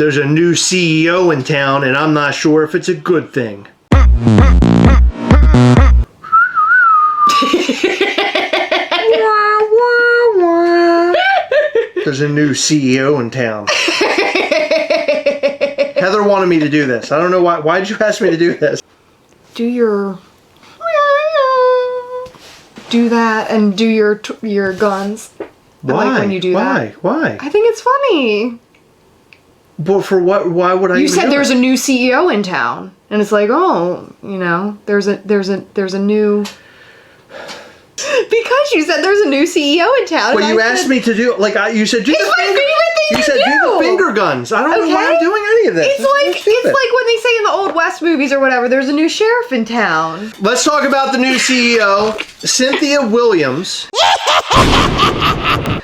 There's a new CEO in town, and I'm not sure if it's a good thing. There's a new CEO in town. Heather wanted me to do this. I don't know why. Why did you ask me to do this? Do that and do your guns. Why? I like when you do that. Why? I think it's funny. But for what? Why would I? You said there's a new CEO in town, and it's like, oh, you know, there's a new. Because you said there's a new CEO in town. Well, you asked me to do you said do it's the my finger. favorite thing You said do the finger guns. I don't know why I'm doing any of this. It's like when they say in the Old West movies or whatever, there's a new sheriff in town. Let's talk about the new CEO, Cynthia Williams,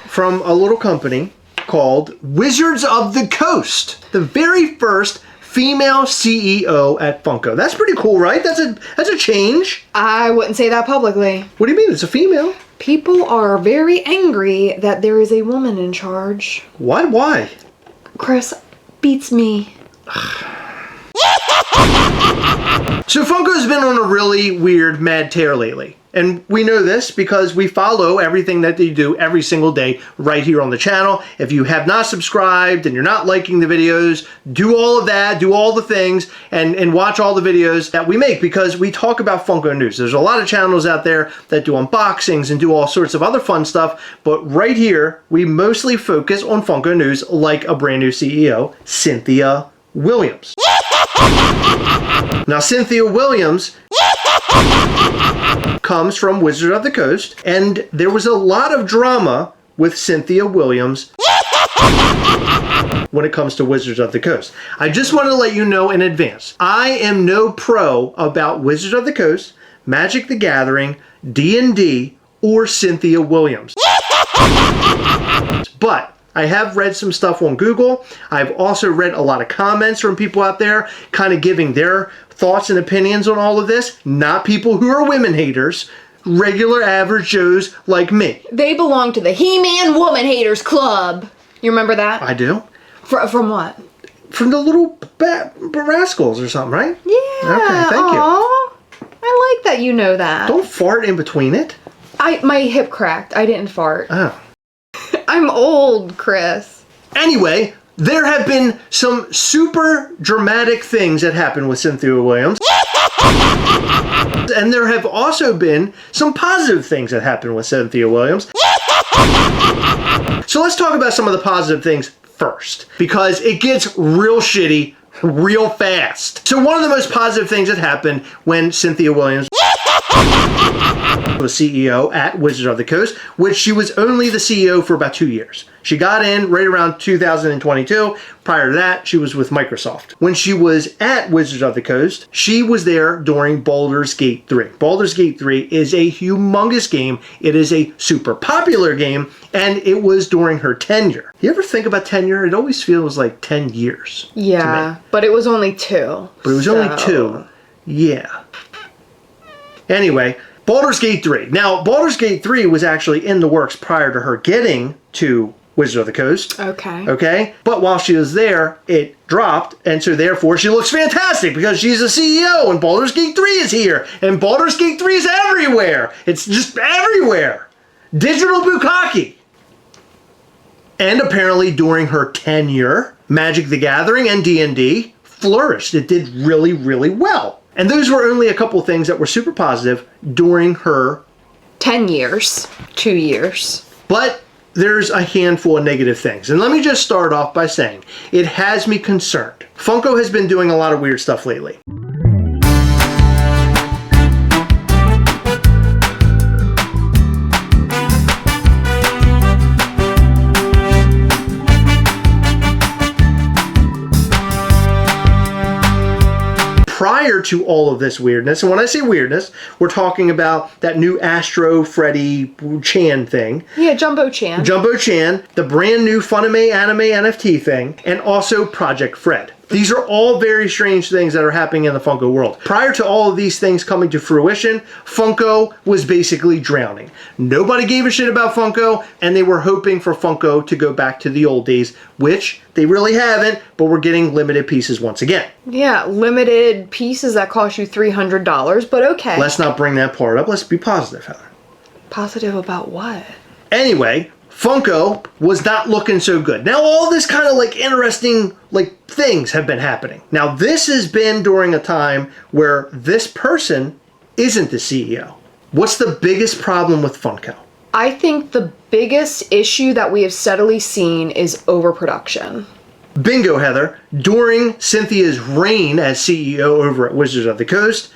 from a little company called Wizards of the Coast. The very first female CEO at Funko. That's pretty cool, right? That's a change. I wouldn't say that publicly. What do you mean? It's a female. People are very angry that there is a woman in charge. What? Why? Chris, beats me. So Funko's been on a really weird mad tear lately. And we know this because we follow everything that they do every single day right here on the channel. If you have not subscribed and you're not liking the videos, do all of that, do all the things, and watch all the videos that we make because we talk about Funko news. There's a lot of channels out there that do unboxings and do all sorts of other fun stuff, but right here, we mostly focus on Funko news like a brand new CEO, Cynthia Williams. Now, Cynthia Williams comes from Wizards of the Coast, and there was a lot of drama with Cynthia Williams when it comes to Wizards of the Coast. I just want to let you know in advance, I am no pro about Wizards of the Coast, Magic the Gathering, D&D, or Cynthia Williams. But I have read some stuff on Google. I've also read a lot of comments from people out there kind of giving their thoughts and opinions on all of this. Not people who are women haters, regular average Joes like me. They belong to the He-Man Woman Haters Club. You remember that? I do. From what? From the little rascals or something, right? Yeah. Okay, thank you. I like that you know that. Don't fart in between it. My hip cracked. I didn't fart. Oh. I'm old, Chris. Anyway, there have been some super dramatic things that happened with Cynthia Williams. And there have also been some positive things that happened with Cynthia Williams. So let's talk about some of the positive things first, because it gets real shitty real fast. So one of the most positive things that happened when Cynthia Williams was CEO at Wizards of the Coast, which she was only the CEO for about 2 years. She got in right around 2022. Prior to that, she was with Microsoft. When she was at Wizards of the Coast, she was there during Baldur's Gate 3. Baldur's Gate 3 is a humongous game. It is a super popular game, and it was during her tenure. You ever think about tenure? It always feels like 10 years. Yeah, but it was only 2. But it was only 2. Yeah. Anyway, Baldur's Gate 3. Now, Baldur's Gate 3 was actually in the works prior to her getting to Wizards of the Coast. Okay. Okay? But while she was there, it dropped, and so therefore she looks fantastic because she's a CEO, and Baldur's Gate 3 is here, and Baldur's Gate 3 is everywhere. It's just everywhere. Digital bukkake. And apparently during her tenure, Magic the Gathering and D&D flourished. It did really, really well. And those were only a couple things that were super positive during her 10 years. 2 years. But there's a handful of negative things. And let me just start off by saying, it has me concerned. Funko has been doing a lot of weird stuff lately. Prior to all of this weirdness, and when I say weirdness, we're talking about that new Astro Freddy Chan thing. Yeah, Jumbo Chan. Jumbo Chan, the brand new Funimation anime NFT thing, and also Project Fred. These are all very strange things that are happening in the Funko world. Prior to all of these things coming to fruition, Funko was basically drowning. Nobody gave a shit about Funko, and they were hoping for Funko to go back to the old days, which they really haven't, but we're getting limited pieces once again. Yeah, limited pieces that cost you $300, but okay. Let's not bring that part up. Let's be positive, Heather. Positive about what? Anyway, Funko was not looking so good. Now all this kind of like interesting like things have been happening. Now this has been during a time where this person isn't the CEO. What's the biggest problem with Funko? I think the biggest issue that we have steadily seen is overproduction. Bingo, Heather. During Cynthia's reign as CEO over at Wizards of the Coast,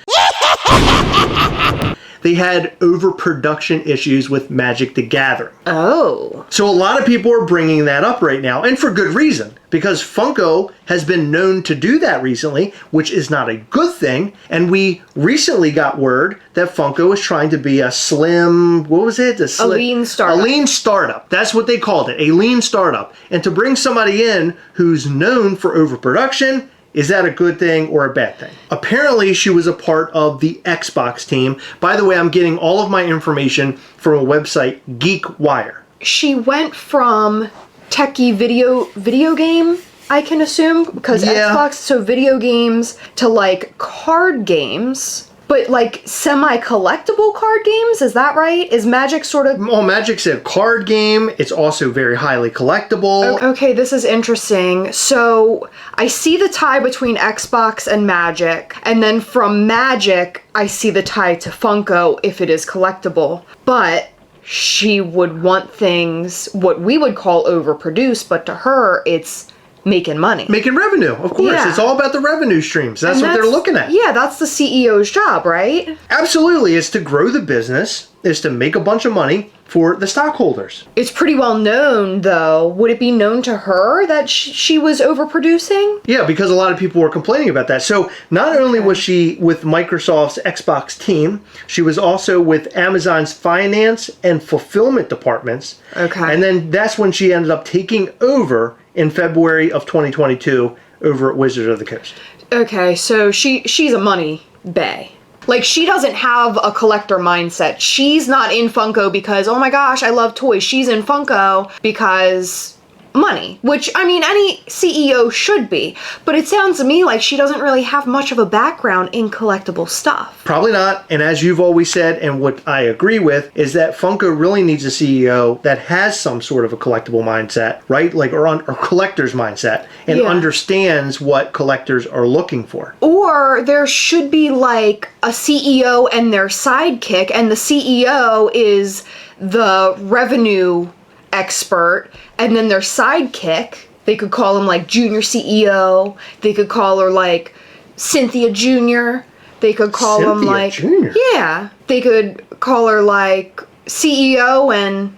they had overproduction issues with Magic the Gathering. Oh. So a lot of people are bringing that up right now, and for good reason, because Funko has been known to do that recently, which is not a good thing, and we recently got word that Funko is trying to be a slim, what was it? A lean startup. A lean startup. That's what they called it, a lean startup. And to bring somebody in who's known for overproduction, is that a good thing or a bad thing? Apparently, she was a part of the Xbox team. By the way, I'm getting all of my information from a website, GeekWire. She went from techie video game, I can assume, because Xbox, so video games, to like card games. But like semi-collectible card games, is that right? Is Magic sort of... Well, Magic's a card game. It's also very highly collectible. Okay, this is interesting. So I see the tie between Xbox and Magic, and then from Magic, I see the tie to Funko if it is collectible. But she would want things, what we would call overproduced, but to her, it's making money. Making revenue, of course. Yeah. It's all about the revenue streams. That's what they're looking at. Yeah, that's the CEO's job, right? Absolutely. It's to grow the business. It's to make a bunch of money for the stockholders. It's pretty well known, though. Would it be known to her that she was overproducing? Yeah, because a lot of people were complaining about that. So not only was she with Microsoft's Xbox team, she was also with Amazon's finance and fulfillment departments. Okay. And then that's when she ended up taking over in February of 2022 over at Wizards of the Coast. Okay, so she's a money bae. Like, she doesn't have a collector mindset. She's not in Funko because, oh my gosh, I love toys. She's in Funko because money, which, I mean, any CEO should be. But it sounds to me like she doesn't really have much of a background in collectible stuff. Probably not. And as you've always said, and what I agree with, is that Funko really needs a CEO that has some sort of a collectible mindset, right? Like, or collector's mindset, and understands what collectors are looking for. Or there should be like a CEO and their sidekick, and the CEO is the revenue expert, and then their sidekick, they could call him like junior CEO, they could call her like Cynthia Jr., they could call him like Jr. Yeah, they could call her like CEO and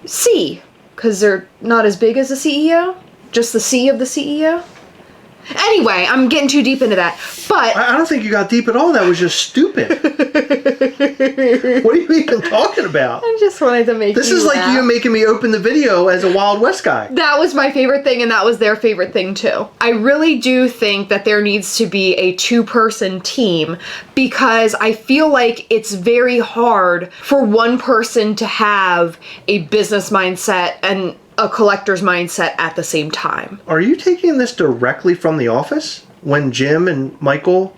C, because they're not as big as the CEO, just the C of the CEO. Anyway, I'm getting too deep into that, but... I don't think you got deep at all. That was just stupid. What are you even talking about? I just wanted to make This is laugh. like you making me open the video as a Wild West guy. That was my favorite thing, and that was their favorite thing, too. I really do think that there needs to be a two-person team, because I feel like it's very hard for one person to have a business mindset and a collector's mindset at the same time. Are you taking this directly from The Office? When Jim and Michael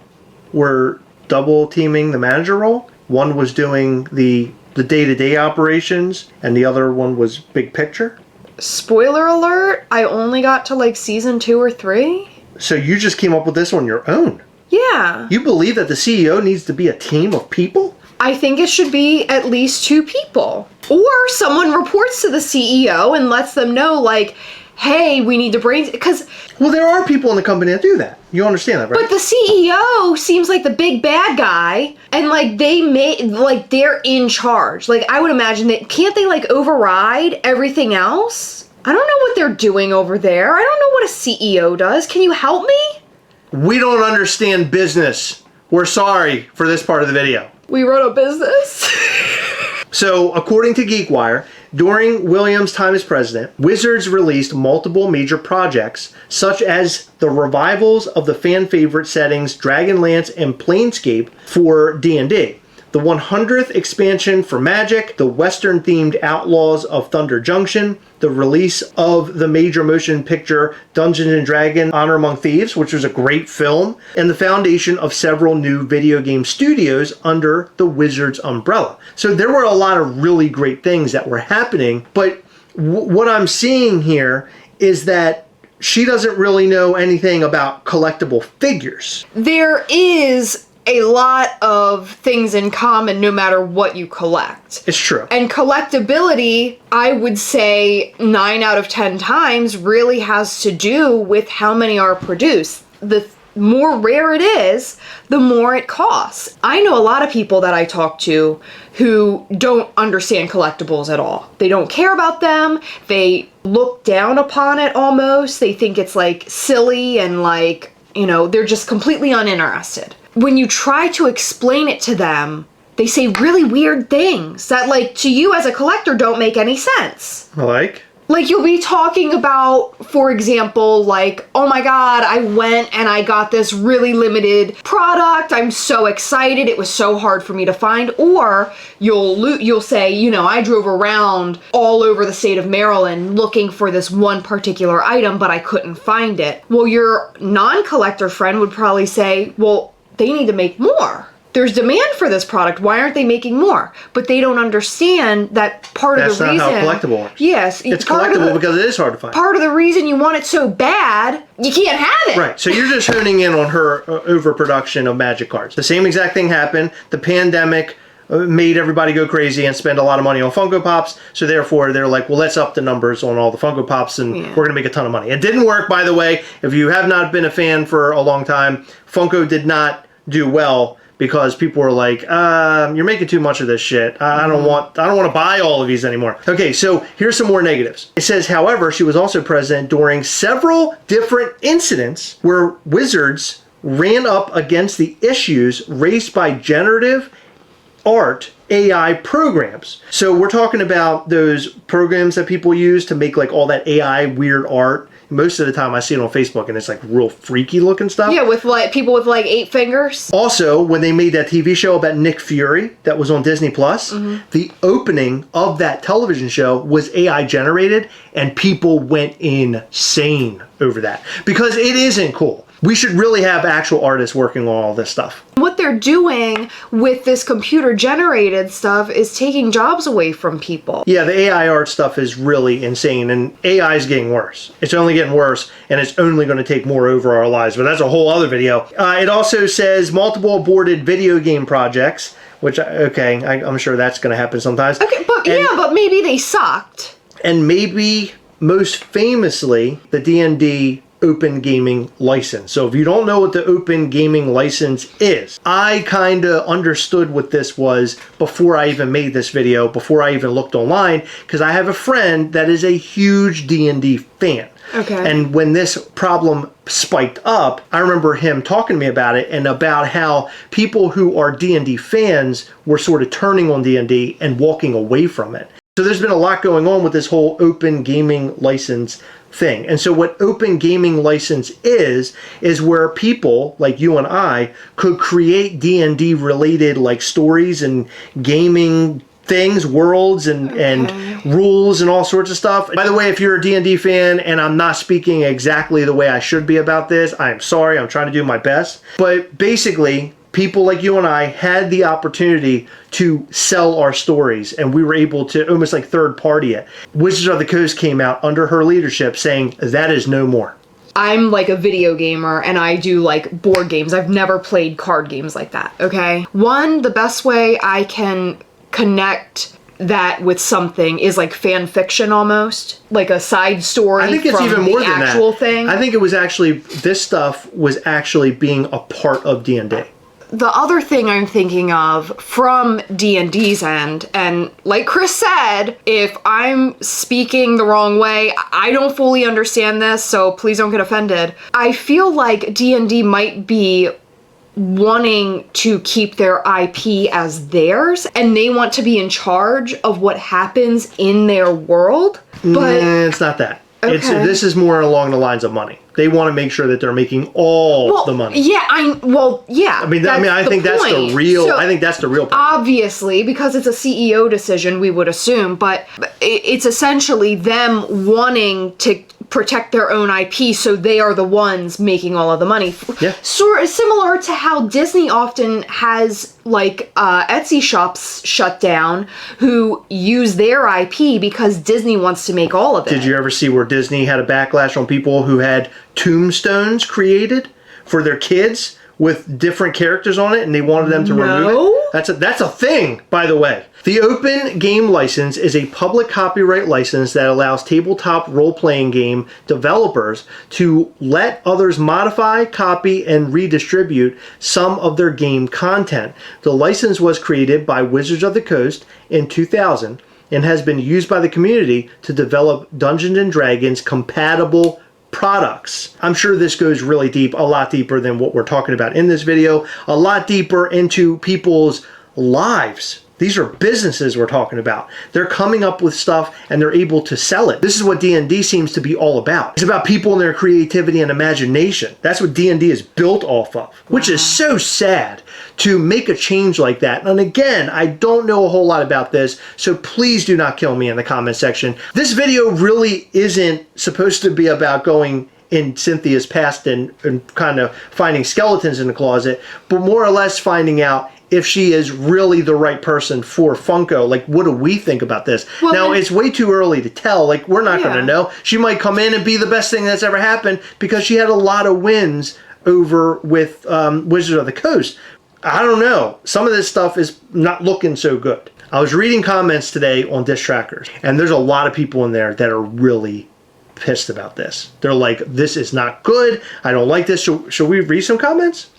were double teaming the manager role? One was doing the day-to-day operations, and the other one was big picture? Spoiler alert, I only got to like season 2 or 3. So you just came up with this on your own? Yeah. You believe that the CEO needs to be a team of people? I think it should be at least 2 people. Or someone reports to the CEO and lets them know, like, hey, we need to bring... Because... Well, there are people in the company that do that. You understand that, right? But the CEO seems like the big bad guy, and, like, they're in charge. Like, I would imagine that... Can't they, like, override everything else? I don't know what they're doing over there. I don't know what a CEO does. Can you help me? We don't understand business. We're sorry for this part of the video. We run a business. So, according to GeekWire, During Williams' time as president, Wizards released multiple major projects, such as the revivals of the fan favorite settings Dragonlance and Planescape for D&D, the 100th expansion for Magic, the Western-themed Outlaws of Thunder Junction, the release of the major motion picture Dungeons & Dragons Honor Among Thieves, which was a great film, and the foundation of several new video game studios under the Wizards umbrella. So there were a lot of really great things that were happening, but what I'm seeing here is that she doesn't really know anything about collectible figures. There is a lot of things in common no matter what you collect. It's true. And collectability, I would say 9 out of 10 times, really has to do with how many are produced. The more rare it is, the more it costs. I know a lot of people that I talk to who don't understand collectibles at all. They don't care about them. They look down upon it almost. They think it's like silly and like, you know, they're just completely uninterested. When you try to explain it to them, they say really weird things that, like, to you as a collector don't make any sense. Like, you'll be talking about, for example, like, oh my god, I went and I got this really limited product. I'm so excited. It was so hard for me to find. Or you'll say, you know, I drove around all over the state of Maryland looking for this one particular item, but I couldn't find it. Well, your non-collector friend would probably say, well, they need to make more. There's demand for this product. Why aren't they making more? But they don't understand that part of the reason... That's not how collectible works. Yes. It's collectible because it is hard to find. Part of the reason you want it so bad, you can't have it. Right. So you're just honing in on her overproduction of Magic cards. The same exact thing happened. The pandemic made everybody go crazy and spend a lot of money on Funko Pops. So therefore, they're like, well, let's up the numbers on all the Funko Pops and we're going to make a ton of money. It didn't work, by the way. If you have not been a fan for a long time, Funko did not do well because people were like, you're making too much of this shit. I don't want to buy all of these anymore. Okay, so here's some more negatives. It says, however, she was also present during several different incidents where Wizards ran up against the issues raised by generative art AI programs. So we're talking about those programs that people use to make like all that AI weird art. Most of the time I see it on Facebook and it's like real freaky looking stuff. Yeah, with like people with like 8 fingers. Also, when they made that TV show about Nick Fury that was on Disney Plus, the opening of that television show was AI generated and people went insane over that because it isn't cool. We should really have actual artists working on all this stuff. What they're doing with this computer generated stuff is taking jobs away from people. Yeah, the AI art stuff is really insane and AI is getting worse. It's only getting worse and it's only going to take more over our lives, but that's a whole other video. It also says multiple aborted video game projects, which, okay, I'm sure that's going to happen sometimes. Okay, but maybe they sucked. And maybe most famously, the D&D open gaming license. So if you don't know what the open gaming license is, I kind of understood what this was before I even made this video, before I even looked online, because I have a friend that is a huge D&D fan. Okay. And when this problem spiked up, I remember him talking to me about it and about how people who are D&D fans were sort of turning on D&D and walking away from it. So there's been a lot going on with this whole open gaming license thing. And so what open gaming license is where people like you and I could create D&D related like stories and gaming things, worlds and rules and all sorts of stuff. By the way, if you're a D&D fan and I'm not speaking exactly the way I should be about this, I'm sorry, I'm trying to do my best. But basically, people like you and I had the opportunity to sell our stories and we were able to almost like third party it. Wizards of the Coast came out under her leadership saying that is no more. I'm like a video gamer and I do like board games. I've never played card games like that, okay? The best way I can connect that with something is like fan fiction almost, like a side story. I think it's even more than that. Actual thing. I think it was actually, this stuff was actually being a part of D&D. The other thing I'm thinking of from D&D's end, and like Chris said, if I'm speaking the wrong way, I don't fully understand this, so please don't get offended. I feel like D&D might be wanting to keep their IP as theirs, and they want to be in charge of what happens in their world. But it's not that. Okay. This is more along the lines of money. They want to make sure that they're making all the money. Yeah, I think that's the real. So, I think that's the real point. Obviously, because it's a CEO decision, we would assume, but it's essentially them wanting to protect their own IP, so they are the ones making all of the money. Yeah. Sort of similar to how Disney often has Etsy shops shut down who use their IP because Disney wants to make all of it. Did you ever see where Disney had a backlash on people who had tombstones created for their kids with different characters on it, and they wanted them to remove it? That's a thing, by the way. The Open Game License is a public copyright license that allows tabletop role-playing game developers to let others modify, copy, and redistribute some of their game content. The license was created by Wizards of the Coast in 2000 and has been used by the community to develop Dungeons & Dragons compatible products. I'm sure this goes really deep, a lot deeper than what we're talking about in this video, a lot deeper into people's lives. These are businesses we're talking about. They're coming up with stuff and they're able to sell it. This is what D&D seems to be all about. It's about people and their creativity and imagination. That's what D&D is built off of, which is so sad to make a change like that. And again, I don't know a whole lot about this, so please do not kill me in the comment section. This video really isn't supposed to be about going in Cynthia's past and kind of finding skeletons in the closet, but more or less finding out if she is really the right person for Funko. Like, what do we think about this? Well, now, it's way too early to tell. Like, we're not going to know. She might come in and be the best thing that's ever happened because she had a lot of wins over with Wizards of the Coast. I don't know. Some of this stuff is not looking so good. I was reading comments today on Diss Trackers, and there's a lot of people in there that are really pissed about this. They're like, this is not good. I don't like this. Should we read some comments?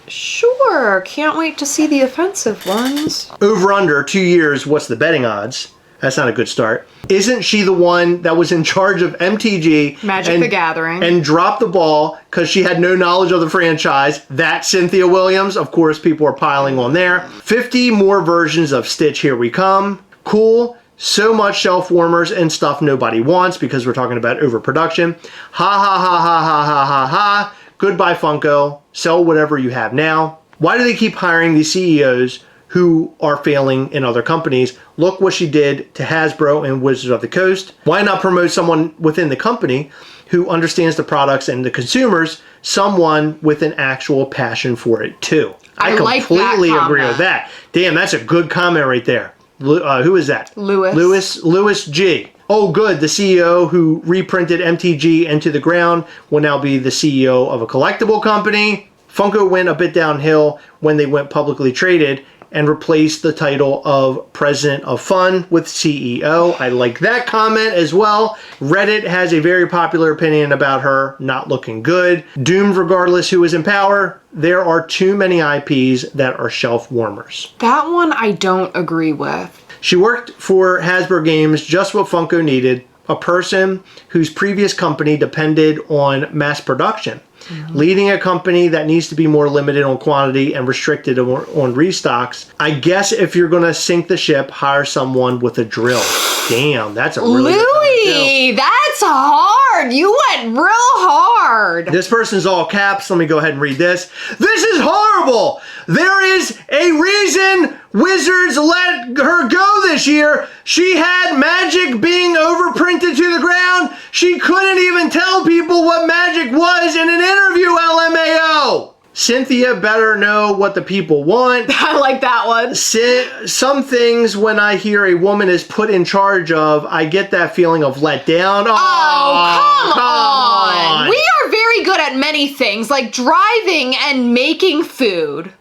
Sure. Can't wait to see the offensive ones. Over under 2 years, what's the betting odds? That's not a good start. Isn't she the one that was in charge of MTG? Magic the Gathering. And dropped the ball because she had no knowledge of the franchise? That's Cynthia Williams. Of course, people are piling on there. 50 more versions of Stitch Here We Come. Cool. So much shelf warmers and stuff nobody wants because we're talking about overproduction. Ha ha ha ha ha ha ha ha. Goodbye, Funko. Sell whatever you have now. Why do they keep hiring these CEOs who are failing in other companies? Look what she did to Hasbro and Wizards of the Coast. Why not promote someone within the company who understands the products and the consumers, someone with an actual passion for it too? I completely agree with that. Damn, that's a good comment right there. Who is that? Lewis G. Oh, good. The CEO who reprinted MTG into the ground will now be the CEO of a collectible company. Funko went a bit downhill when they went publicly traded and replaced the title of President of Fun with CEO. I like that comment as well. Reddit has a very popular opinion about her not looking good. Doomed regardless who is in power. There are too many IPs that are shelf warmers. That one I don't agree with. She worked for Hasbro Games, just what Funko needed, a person whose previous company depended on mass production. Leading a company that needs to be more limited on quantity and restricted on restocks. I guess if you're going to sink the ship, hire someone with a drill. Damn, that's a really Louie, that's hard. You went real hard. This person's all caps. Let me go ahead and read this. This is horrible. There is a reason Wizards let her go this year. She had Magic being overprinted to the ground. She couldn't even tell people what Magic was in an interview, LMAO. Cynthia better know what the people want. I like that one. Some things when I hear a woman is put in charge of, I get that feeling of let down. Oh, come on. We are very good at many things, like driving and making food.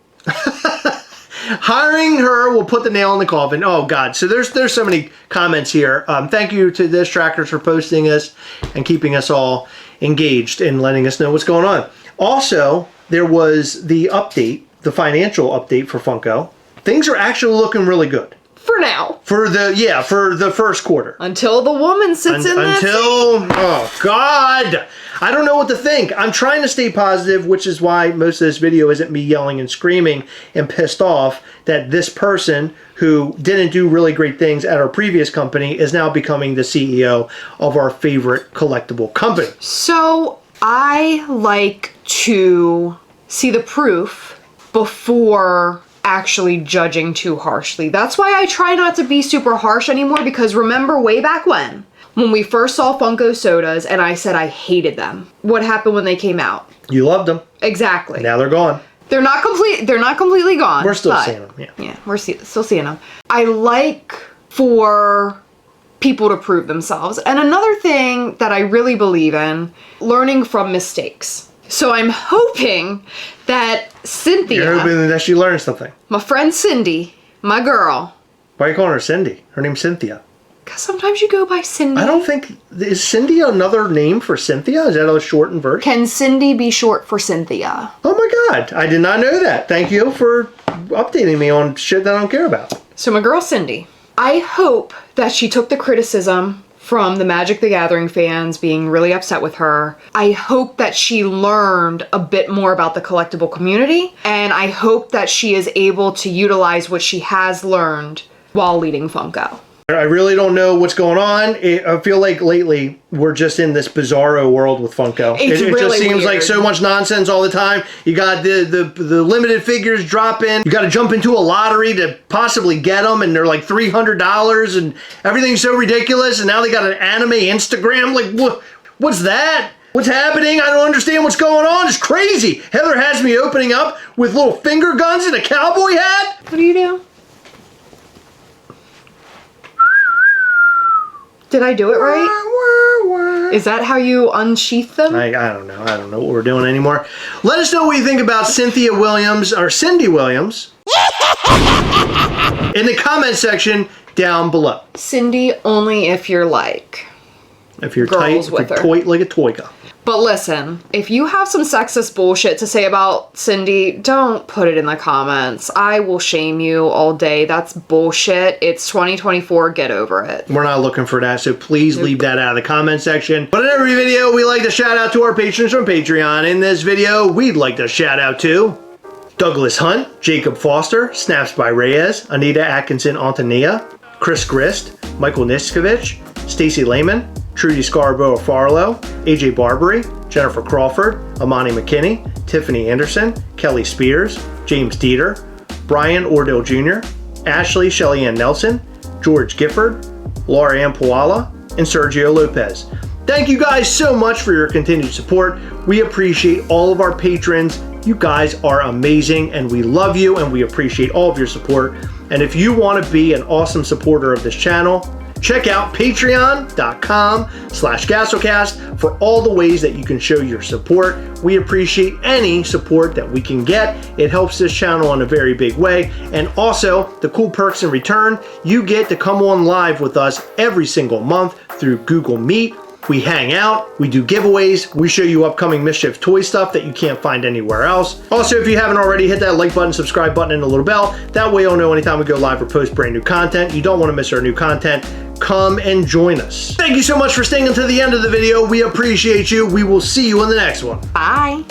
Hiring her will put the nail in the coffin. Oh God! So there's so many comments here. Thank you to Diss Trackers for posting us and keeping us all engaged and letting us know what's going on. Also, there was the update, the financial update for Funko. Things are actually looking really good. For now. For the first quarter. Until the woman sits in that seat. Oh God. I don't know what to think. I'm trying to stay positive, which is why most of this video isn't me yelling and screaming and pissed off that this person who didn't do really great things at our previous company is now becoming the CEO of our favorite collectible company. So I like to see the proof before actually judging too harshly. That's why I try not to be super harsh anymore, because remember way back when we first saw Funko sodas and I said I hated them. What happened when they came out? You loved them. Exactly. Now they're gone. They're not completely gone. We're still seeing them, yeah. Yeah, we're still seeing them. I like for people to prove themselves. And another thing that I really believe in, learning from mistakes. So I'm hoping that Cynthia... You're hoping that she learns something. My friend Cindy, my girl. Why are you calling her Cindy? Her name's Cynthia. Because sometimes you go by Cindy. I don't think... Is Cindy another name for Cynthia? Is that a shortened version? Can Cindy be short for Cynthia? Oh my God. I did not know that. Thank you for updating me on shit that I don't care about. So my girl Cindy, I hope that she took the criticism from the Magic the Gathering fans being really upset with her. I hope that she learned a bit more about the collectible community, and I hope that she is able to utilize what she has learned while leading Funko. I really don't know what's going on. I feel like lately we're just in this bizarro world with Funko. It's it really just seems weird. like so much nonsense all the time. You got the limited figures dropping. You got to jump into a lottery to possibly get them, and they're like $300, and everything's so ridiculous. And now they got an anime Instagram. Like, what's that? What's happening? I don't understand what's going on. It's crazy. Heather has me opening up with little finger guns and a cowboy hat. What do you do? Did I do it right? Is that how you unsheath them? I don't know. I don't know what we're doing anymore. Let us know what you think about Cynthia Williams or Cindy Williams in the comment section down below. Cindy, only if you're like If you're girls tight, with if you're her. toy, like a toy gun. But listen, if you have some sexist bullshit to say about Cindy, don't put it in the comments. I will shame you all day. That's bullshit. It's 2024. Get over it. We're not looking for that, so please leave that out of the comment section. But in every video, we like to shout out to our patrons from Patreon. In this video, we'd like to shout out to Douglas Hunt, Jacob Foster, Snaps by Reyes, Anita Atkinson Antonia, Chris Grist, Michael Niskovich, Stacy Lehman, Trudy Scarborough Farlow, AJ Barbary, Jennifer Crawford, Amani McKinney, Tiffany Anderson, Kelly Spears, James Dieter, Brian Ordell Jr., Ashley Shelley Ann Nelson, George Gifford, Laura Ann Puala, and Sergio Lopez. Thank you guys so much for your continued support. We appreciate all of our patrons. You guys are amazing, and we love you, and we appreciate all of your support. And if you want to be an awesome supporter of this channel, check out patreon.com/Gastlecast for all the ways that you can show your support. We appreciate any support that we can get. It helps this channel in a very big way. And also, the cool perks in return, you get to come on live with us every single month through Google Meet. We hang out, we do giveaways, we show you upcoming Mischief toy stuff that you can't find anywhere else. Also, if you haven't already, hit that like button, subscribe button, and the little bell. That way you'll know anytime we go live or post brand new content. You don't want to miss our new content. Come and join us. Thank you so much for staying until the end of the video. We appreciate you. We will see you in the next one. Bye.